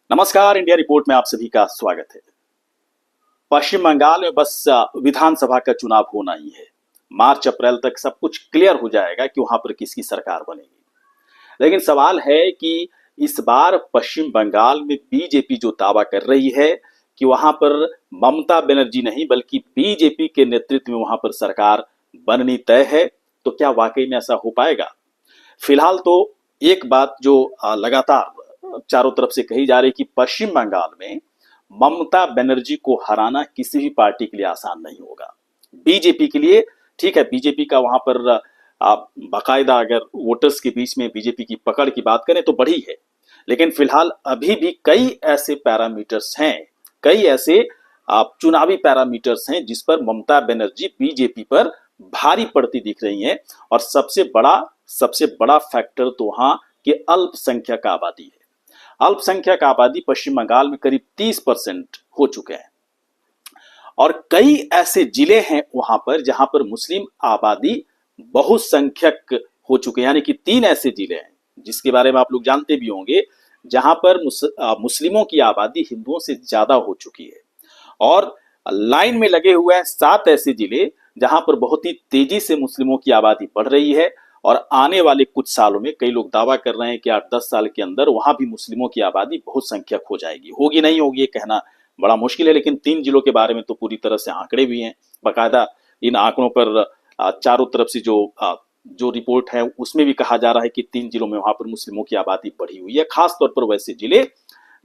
नमस्कार, India report में आप सभी का स्वागत है। पश्चिम बंगाल में बस विधानसभा का चुनाव होना ही है। मार्च अप्रैल तक सब कुछ क्लियर हो जाएगा कि वहां पर किसकी सरकार बनेगी। लेकिन सवाल है कि इस बार पश्चिम बंगाल में बीजेपी जो दावा कर रही है कि वहां पर ममता बनर्जी नहीं बल्कि बीजेपी के नेतृत्व में वहां पर सरकार बननी तय है, तो क्या वाकई में ऐसा हो पाएगा? फिलहाल तो एक बात जो लगातार चारों तरफ से कही जा रही है कि पश्चिम बंगाल में ममता बनर्जी को हराना किसी भी पार्टी के लिए आसान नहीं होगा। बीजेपी के लिए ठीक है, बीजेपी का वहां पर बाकायदा अगर वोटर्स के बीच में बीजेपी की पकड़ की बात करें तो बड़ी है। लेकिन फिलहाल अभी भी कई ऐसे पैरामीटर्स हैं, कई ऐसे चुनावी पैरामीटर्स हैं जिस पर ममता बनर्जी बीजेपी पर भारी पड़ती दिख रही हैं। और सबसे बड़ा फैक्टर तो वहां की अल्पसंख्यक आबादी है। अल्पसंख्यक आबादी पश्चिम बंगाल में करीब 30% हो चुके हैं और कई ऐसे जिले हैं वहां पर जहां पर मुस्लिम आबादी बहुसंख्यक हो चुके हैं। यानी कि 3 ऐसे जिले हैं जिसके बारे में आप लोग जानते भी होंगे, जहां पर मुस्लिमों की आबादी हिंदुओं से ज्यादा हो चुकी है। और लाइन में लगे हुए हैं 7 ऐसे जिले जहां पर बहुत ही तेजी से मुस्लिमों की आबादी बढ़ रही है। और आने वाले कुछ सालों में कई लोग दावा कर रहे हैं कि 8-10 साल के अंदर वहां भी मुस्लिमों की आबादी बहुत संख्यक हो जाएगी। होगी नहीं होगी ये कहना बड़ा मुश्किल है, लेकिन 3 जिलों के बारे में तो पूरी तरह से आंकड़े भी हैं। बाकायदा इन आंकड़ों पर चारों तरफ से जो रिपोर्ट है उसमें भी कहा जा रहा है कि 3 जिलों में वहां पर मुस्लिमों की आबादी बढ़ी हुई है। खासतौर पर वैसे जिले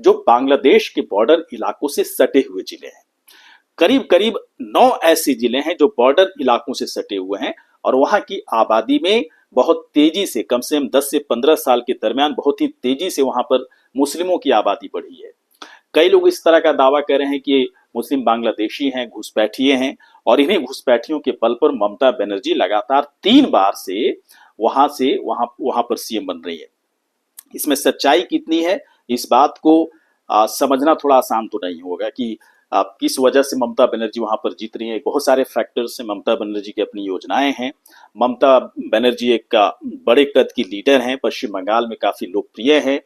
जो बांग्लादेश के बॉर्डर इलाकों से सटे हुए जिले हैं। करीब करीब 9 ऐसे जिले हैं जो बॉर्डर इलाकों से सटे हुए हैं और वहां की आबादी में बहुत तेजी से कम 10 से 15 साल के दरमियान बहुत ही तेजी से वहां पर मुस्लिमों की आबादी बढ़ी है। कई लोग इस तरह का दावा कर रहे हैं कि मुस्लिम बांग्लादेशी हैं, घुसपैठिए हैं और इन्हीं घुसपैठियों के बल पर ममता बनर्जी लगातार 3 बार से वहां पर सीएम बन रही है। इसमें सच्चाई कितनी है इस बात को समझना थोड़ा आसान तो नहीं होगा कि किस वजह से ममता बनर्जी वहां पर जीत रही है। बहुत सारे फैक्टर्स से ममता बनर्जी की अपनी योजनाएं हैं। ममता बनर्जी एक बड़े कद की लीडर हैं, पश्चिम बंगाल में काफी लोकप्रिय है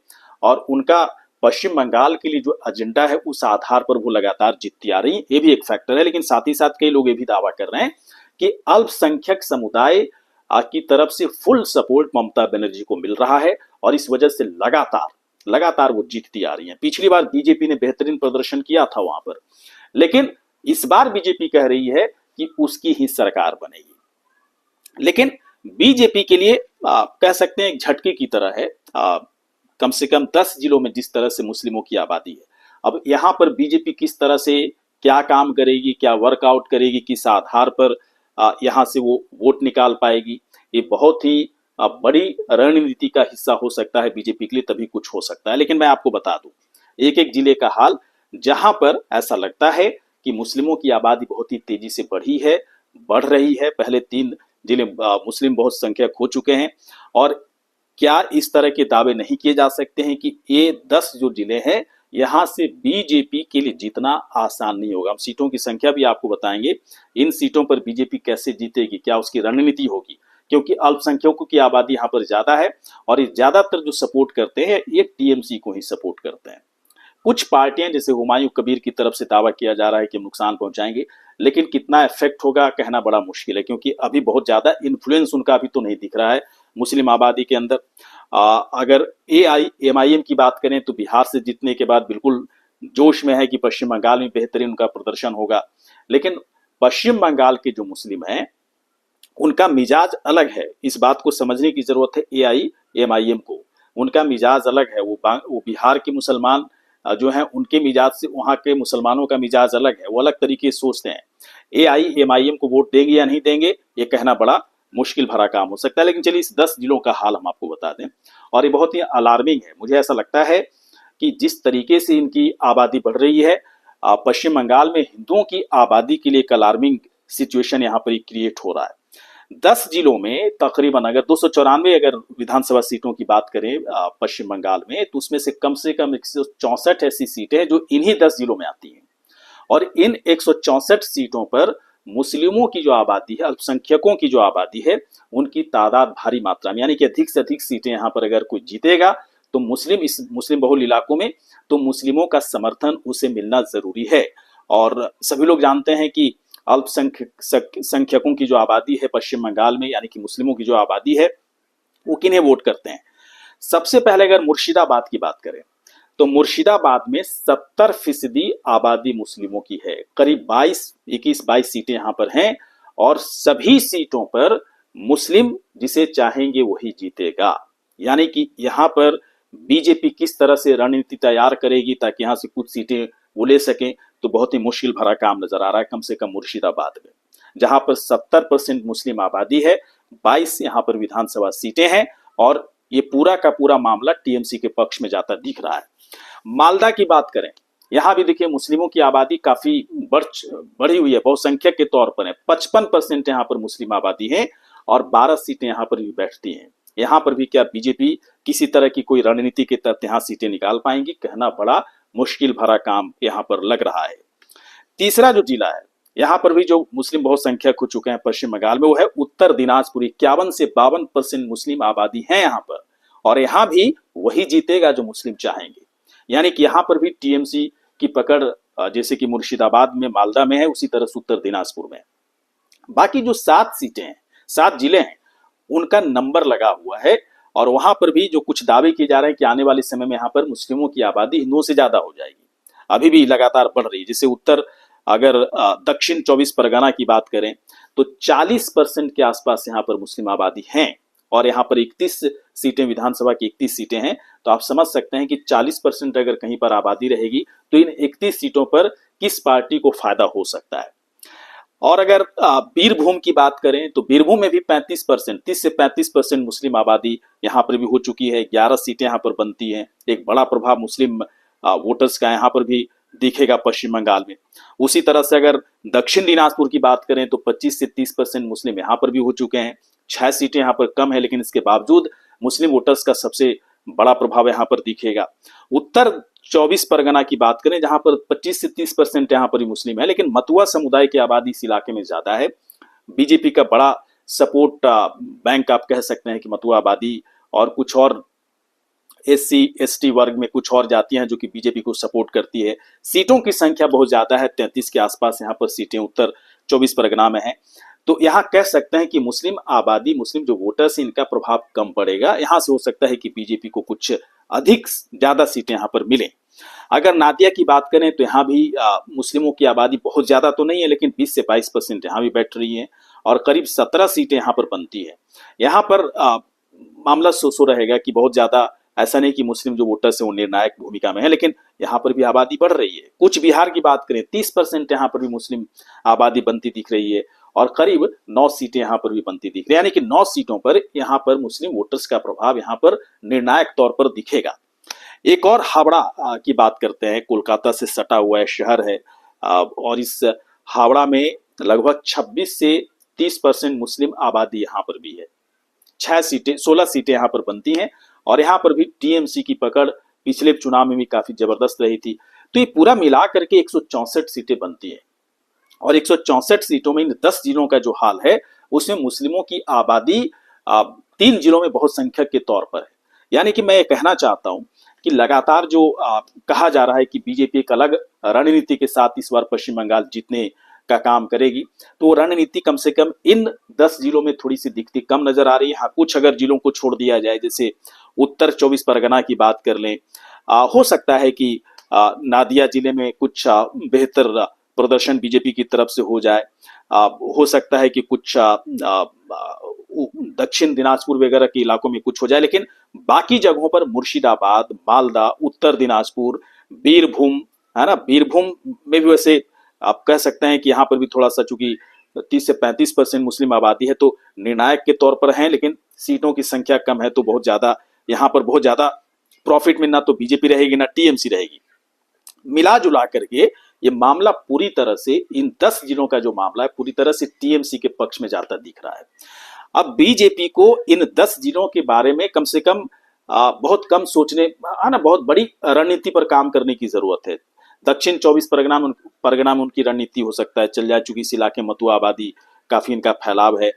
और उनका पश्चिम बंगाल के लिए जो एजेंडा है उस आधार पर वो लगातार जीतती आ रही है, ये भी एक फैक्टर है। लेकिन साथ ही साथ कई लोग ये भी दावा कर रहे हैं कि अल्पसंख्यक समुदाय की तरफ से फुल सपोर्ट ममता बनर्जी को मिल रहा है और इस वजह से लगातार वो जीतती आ रही है। पिछली बार बीजेपी ने बेहतरीन प्रदर्शन किया था वहां पर, लेकिन इस बार बीजेपी कह रही है कि उसकी ही सरकार बनेगी। लेकिन बीजेपी के लिए कह सकते हैं एक झटके की तरह है। कम से कम 10 जिलों में जिस तरह से मुस्लिमों की आबादी है, अब यहां पर बीजेपी किस तरह से क्या काम करेगी, क्या वर्कआउट करेगी, किस आधार पर यहां से वो वोट निकाल पाएगी, ये बहुत ही बड़ी रणनीति का हिस्सा हो सकता है बीजेपी के लिए, तभी कुछ हो सकता है। लेकिन मैं आपको बता दूं एक एक जिले का हाल, जहां पर ऐसा लगता है कि मुस्लिमों की आबादी बहुत ही तेजी से बढ़ रही है। पहले 3 जिले मुस्लिम बहुत संख्यक हो चुके हैं और क्या इस तरह के दावे नहीं किए जा सकते हैं कि ये 10 जो जिले हैं यहां से बीजेपी के लिए जीतना आसान नहीं होगा। हम सीटों की संख्या भी आपको बताएंगे, इन सीटों पर बीजेपी कैसे जीतेगी, क्या उसकी रणनीति होगी, क्योंकि अल्पसंख्यकों की आबादी यहाँ पर ज्यादा है और ये ज्यादातर जो सपोर्ट करते हैं ये टीएमसी को ही सपोर्ट करते हैं। कुछ पार्टियां जैसे हुमायूं कबीर की तरफ से दावा किया जा रहा है कि हम नुकसान पहुंचाएंगे, लेकिन कितना इफेक्ट होगा कहना बड़ा मुश्किल है, क्योंकि अभी बहुत ज्यादा इन्फ्लुएंस उनका अभी तो नहीं दिख रहा है मुस्लिम आबादी के अंदर। अगर एआईएमआईएम की बात करें तो बिहार से जीतने के बाद बिल्कुल जोश में है कि पश्चिम बंगाल में बेहतरीन उनका प्रदर्शन होगा। लेकिन पश्चिम बंगाल के जो मुस्लिम हैं उनका मिजाज अलग है, इस बात को समझने की जरूरत है एआईएमआईएम को। उनका मिजाज अलग है। वो बिहार के मुसलमान जो हैं उनके मिजाज से वहां के मुसलमानों का मिजाज अलग है, वो अलग तरीके से सोचते हैं। एआईएमआईएम को वोट देंगे या नहीं देंगे ये कहना बड़ा मुश्किल भरा काम हो सकता है। लेकिन चलिए इस 10 जिलों का हाल हम आपको बता दें और ये बहुत ही अलार्मिंग है। मुझे ऐसा लगता है कि जिस तरीके से इनकी आबादी बढ़ रही है, पश्चिम बंगाल में हिंदुओं की आबादी के लिए एक अलार्मिंग सिचुएशन यहाँ पर क्रिएट हो रहा है। 10 जिलों में तकरीबन अगर 294 अगर विधानसभा सीटों की बात करें पश्चिम बंगाल में, तो उसमें से कम 164 ऐसी सीटें हैं जो इन्हीं 10 जिलों में आती हैं। और इन 164 सीटों पर मुस्लिमों की जो आबादी है, अल्पसंख्यकों की जो आबादी है, उनकी तादाद भारी मात्रा में, यानी कि अधिक से अधिक सीटें यहां पर अगर कोई जीतेगा तो इस मुस्लिम बहुल इलाकों में तो मुस्लिमों का समर्थन उसे मिलना जरूरी है। और सभी लोग जानते हैं कि अल्पसंख्यकों की जो आबादी है पश्चिम बंगाल में, यानी कि मुस्लिमों की जो आबादी है, वो किन्हें वोट करते हैं। सबसे पहले अगर मुर्शिदाबाद की बात करें तो मुर्शिदाबाद में 70% आबादी मुस्लिमों की है। करीब 21-22 सीटें यहां पर हैं और सभी सीटों पर मुस्लिम जिसे चाहेंगे वही जीतेगा। यानी कि यहां पर बीजेपी किस तरह से रणनीति तैयार करेगी ताकि यहां से कुछ सीटें वो ले सकें, तो बहुत ही मुश्किल भरा काम नजर आ रहा है, कम से कम मुर्शिदाबाद में, जहां पर 70% मुस्लिम आबादी है, 22 यहां पर विधानसभा सीटें हैं और ये पूरा का पूरा मामला टीएमसी के पक्ष में जाता दिख रहा है। मालदा की बात करें, यहां भी देखिए मुस्लिमों की आबादी काफी बढ़ी हुई है, बहुसंख्यक के तौर पर है। 55% यहां पर मुस्लिम आबादी है और 12 सीटें यहां पर भी बैठती हैं। यहां पर भी क्या बीजेपी किसी तरह की कोई रणनीति के तहत यहां सीटें निकाल पाएंगी, कहना बड़ा मुश्किल भरा काम यहां पर लग रहा है। तीसरा जो जिला है, यहां पर भी जो मुस्लिम बहुसंख्यक हो चुके हैं पश्चिम बंगाल में, वो है उत्तर दिनाजपुर। 51 से 52% मुस्लिम आबादी है यहां पर, और यहां भी वही जीतेगा जो मुस्लिम चाहेंगे। यानी कि यहां पर भी टीएमसी की पकड़ जैसे कि मुर्शिदाबाद में, मालदा में है, उसी तरह से उत्तर दिनाजपुर में। बाकी जो 7 सीटें हैं, 7 जिले हैं, उनका नंबर लगा हुआ है और वहां पर भी जो कुछ दावे किए जा रहे हैं कि आने वाले समय में यहां पर मुस्लिमों की आबादी हिंदुओं से ज्यादा हो जाएगी, अभी भी लगातार बढ़ रही है। जैसे अगर दक्षिण 24 परगना की बात करें तो 40% के आसपास यहाँ पर मुस्लिम आबादी हैं और यहाँ पर 31 सीटें, विधानसभा की 31 सीटें हैं। तो आप समझ सकते हैं कि 40% अगर कहीं पर आबादी रहेगी तो इन 31 सीटों पर किस पार्टी को फायदा हो सकता है। और अगर बीरभूम की बात करें तो बीरभूम में भी 35%, 30 से 35% मुस्लिम आबादी यहाँ पर भी हो चुकी है। 11 सीटें यहाँ पर बनती हैं। एक बड़ा प्रभाव मुस्लिम वोटर्स का यहाँ पर भी दिखेगा पश्चिम बंगाल में। उसी तरह से अगर दक्षिण दिनाजपुर की बात करें तो 25 से 30% मुस्लिम यहाँ पर भी हो चुके हैं। 6 सीटें यहाँ पर कम है, लेकिन इसके बावजूद मुस्लिम वोटर्स का सबसे बड़ा प्रभाव यहाँ पर दिखेगा। उत्तर 24 परगना की बात करें जहां पर 25 से 30% यहाँ पर ही मुस्लिम है, लेकिन मतुआ समुदाय की आबादी इस इलाके में ज्यादा है। बीजेपी का बड़ा सपोर्ट बैंक आप कह सकते हैं कि मतुआ आबादी और कुछ और SC ST वर्ग में कुछ और जातियां हैं जो कि बीजेपी को सपोर्ट करती है। सीटों की संख्या बहुत ज्यादा है, 33 के आसपास यहाँ पर सीटें उत्तर 24 परगना में है। तो यहाँ कह सकते हैं कि मुस्लिम आबादी, मुस्लिम जो वोटर्स, इनका प्रभाव कम पड़ेगा। यहाँ से हो सकता है कि बीजेपी को कुछ अधिक ज्यादा सीटें यहाँ पर मिलें। अगर नादिया की बात करें तो यहाँ भी मुस्लिमों की आबादी बहुत ज्यादा तो नहीं है, लेकिन 20 से 22% यहाँ भी बैठ रही है और करीब 17 सीटें यहाँ पर बनती है। यहाँ पर मामला सो रहेगा कि बहुत ज्यादा ऐसा नहीं कि मुस्लिम जो वोटर्स हैं वो निर्णायक भूमिका में है, लेकिन यहाँ पर भी आबादी बढ़ रही है। कुछ बिहार की बात करें 30% यहाँ पर भी मुस्लिम आबादी बनती दिख रही है और करीब 9 सीटें यहाँ पर भी बनती दिख रही है। यानी कि 9 सीटों पर यहाँ पर मुस्लिम वोटर्स का प्रभाव यहाँ पर निर्णायक तौर पर दिखेगा। एक और हावड़ा की बात करते हैं, कोलकाता से सटा हुआ है शहर है और इस हावड़ा में लगभग 26 से 30% मुस्लिम आबादी यहाँ पर भी है। 16 सीटें यहाँ पर बनती हैं और यहाँ पर भी टीएमसी की पकड़ पिछले चुनाव में भी काफी जबरदस्त रही थी। तो ये पूरा मिला करके 164 सीटें बनती हैं और 164 सीटों में इन 10 जिलों का जो हाल है उसमें मुस्लिमों की आबादी 3 जिलों में बहुत संख्यक के तौर पर है। यानी कि मैं ये कहना चाहता हूं कि लगातार जो कहा जा रहा है कि बीजेपी एक अलग रणनीति के साथ इस बार पश्चिम बंगाल जीतने का काम करेगी, तो रणनीति कम से कम इन 10 जिलों में थोड़ी सी दिखती कम नजर आ रही है। हाँ, कुछ अगर जिलों को छोड़ दिया जाए, जैसे उत्तर 24 परगना की बात कर लें, हो सकता है कि नादिया जिले में कुछ बेहतर प्रदर्शन बीजेपी की तरफ से हो जाए। हो सकता है कि कुछ दक्षिण दिनाजपुर वगैरह के इलाकों में कुछ हो जाए, लेकिन बाकी जगहों पर मुर्शिदाबाद, मालदा, उत्तर दिनाजपुर, बीरभूम, है ना, बीरभूम में भी वैसे आप कह सकते हैं कि यहाँ पर भी थोड़ा सा, चूंकि 30 से 35% मुस्लिम आबादी है तो निर्णायक के तौर पर है, लेकिन सीटों की संख्या कम है तो बहुत ज्यादा यहाँ पर बहुत ज्यादा प्रॉफिट में ना तो बीजेपी रहेगी ना टीएमसी रहेगी। मिला जुला करके ये मामला पूरी तरह से, इन 10 जिलों का जो मामला है पूरी तरह से टीएमसी के पक्ष में जाता दिख रहा है। अब बीजेपी को इन 10 जिलों के बारे में कम से कम बहुत कम सोचने, है ना, बहुत बड़ी रणनीति पर काम करने की जरूरत है। दक्षिण 24 परगना में उनकी रणनीति हो सकता है चल जाए, चूंकि इस इलाके में मतुआ आबादी काफी इनका फैलाव है।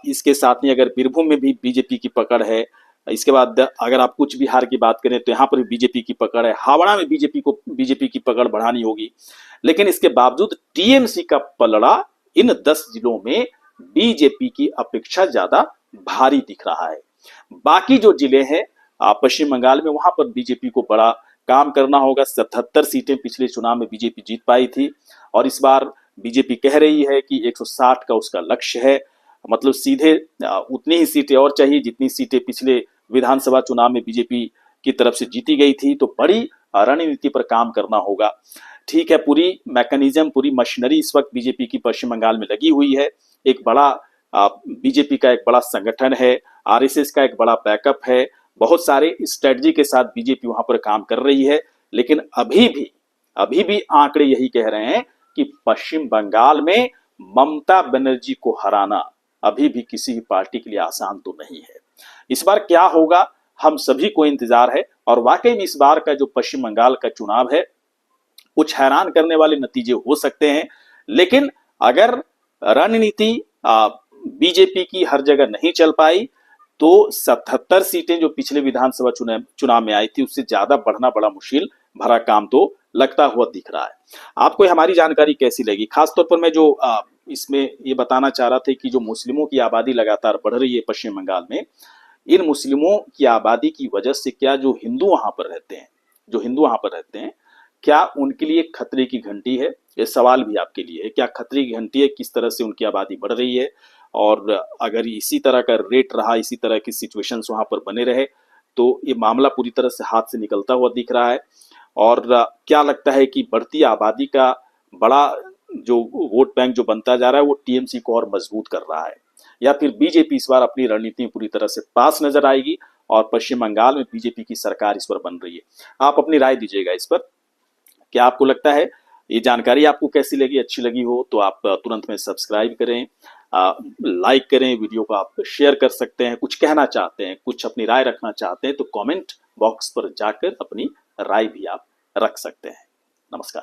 इसके साथ ही अगर बीरभूम में भी बीजेपी की पकड़ है, इसके बाद अगर आप कुछ बिहार की बात करें तो यहाँ पर भी बीजेपी की पकड़ है, हावड़ा में बीजेपी की पकड़ बढ़ानी होगी। लेकिन इसके बावजूद टीएमसी का पलड़ा इन 10 जिलों में बीजेपी की अपेक्षा ज्यादा भारी दिख रहा है। बाकी जो जिले हैं पश्चिम बंगाल में, वहां पर बीजेपी को बड़ा काम करना होगा। 77 सीटें पिछले चुनाव में बीजेपी जीत पाई थी और इस बार बीजेपी कह रही है कि 160 का उसका लक्ष्य है। मतलब सीधे उतनी ही सीटें और चाहिए जितनी सीटें पिछले विधानसभा चुनाव में बीजेपी की तरफ से जीती गई थी। तो बड़ी रणनीति पर काम करना होगा। ठीक है, पूरी मैकेनिज्म, पूरी मशीनरी इस वक्त बीजेपी की पश्चिम बंगाल में लगी हुई है। एक बड़ा बीजेपी का एक बड़ा संगठन है, आरएसएस का एक बड़ा बैकअप है, बहुत सारे स्ट्रेटजी के साथ बीजेपी वहां पर काम कर रही है। लेकिन अभी भी आंकड़े यही कह रहे हैं कि पश्चिम बंगाल में ममता बनर्जी को हराना अभी भी किसी भी पार्टी के लिए आसान तो नहीं है। इस बार क्या होगा, हम सभी को इंतजार है। और वाकई में इस बार का जो पश्चिम बंगाल का चुनाव है, कुछ हैरान करने वाले नतीजे हो सकते हैं। लेकिन अगर रणनीति बीजेपी की हर जगह नहीं चल पाई तो 77 सीटें जो पिछले विधानसभा चुनाव में आई थी, उससे ज्यादा बढ़ना बड़ा मुश्किल भरा काम तो लगता हुआ दिख रहा है। आपको हमारी जानकारी कैसी लगी? खासतौर पर मैं जो इसमें ये बताना चाह रहा था कि जो मुस्लिमों की आबादी लगातार बढ़ रही है पश्चिम बंगाल में, इन मुस्लिमों की आबादी की वजह से क्या जो हिंदू वहां पर रहते हैं, क्या उनके लिए खतरे की घंटी है? ये सवाल भी आपके लिए है। क्या खतरे की घंटी है? किस तरह से उनकी आबादी बढ़ रही है? और अगर इसी तरह का रेट रहा, इसी तरह की सिचुएशंस वहां पर बने रहे, तो ये मामला पूरी तरह से हाथ से निकलता हुआ दिख रहा है। और क्या लगता है कि बढ़ती आबादी का बड़ा जो वोट बैंक जो बनता जा रहा है, वो टीएमसी को और मजबूत कर रहा है, या फिर बीजेपी इस बार अपनी रणनीति पूरी तरह से पास नजर आएगी और पश्चिम बंगाल में बीजेपी की सरकार इस पर बन रही है? आप अपनी राय दीजिएगा इस पर। क्या आपको लगता है? ये जानकारी आपको कैसी लगी? अच्छी लगी हो तो आप तुरंत में सब्सक्राइब करें, लाइक करें, वीडियो को आप शेयर कर सकते हैं। कुछ कहना चाहते हैं, कुछ अपनी राय रखना चाहते हैं तो कमेंट बॉक्स पर जाकर अपनी राय भी आप रख सकते हैं। नमस्कार।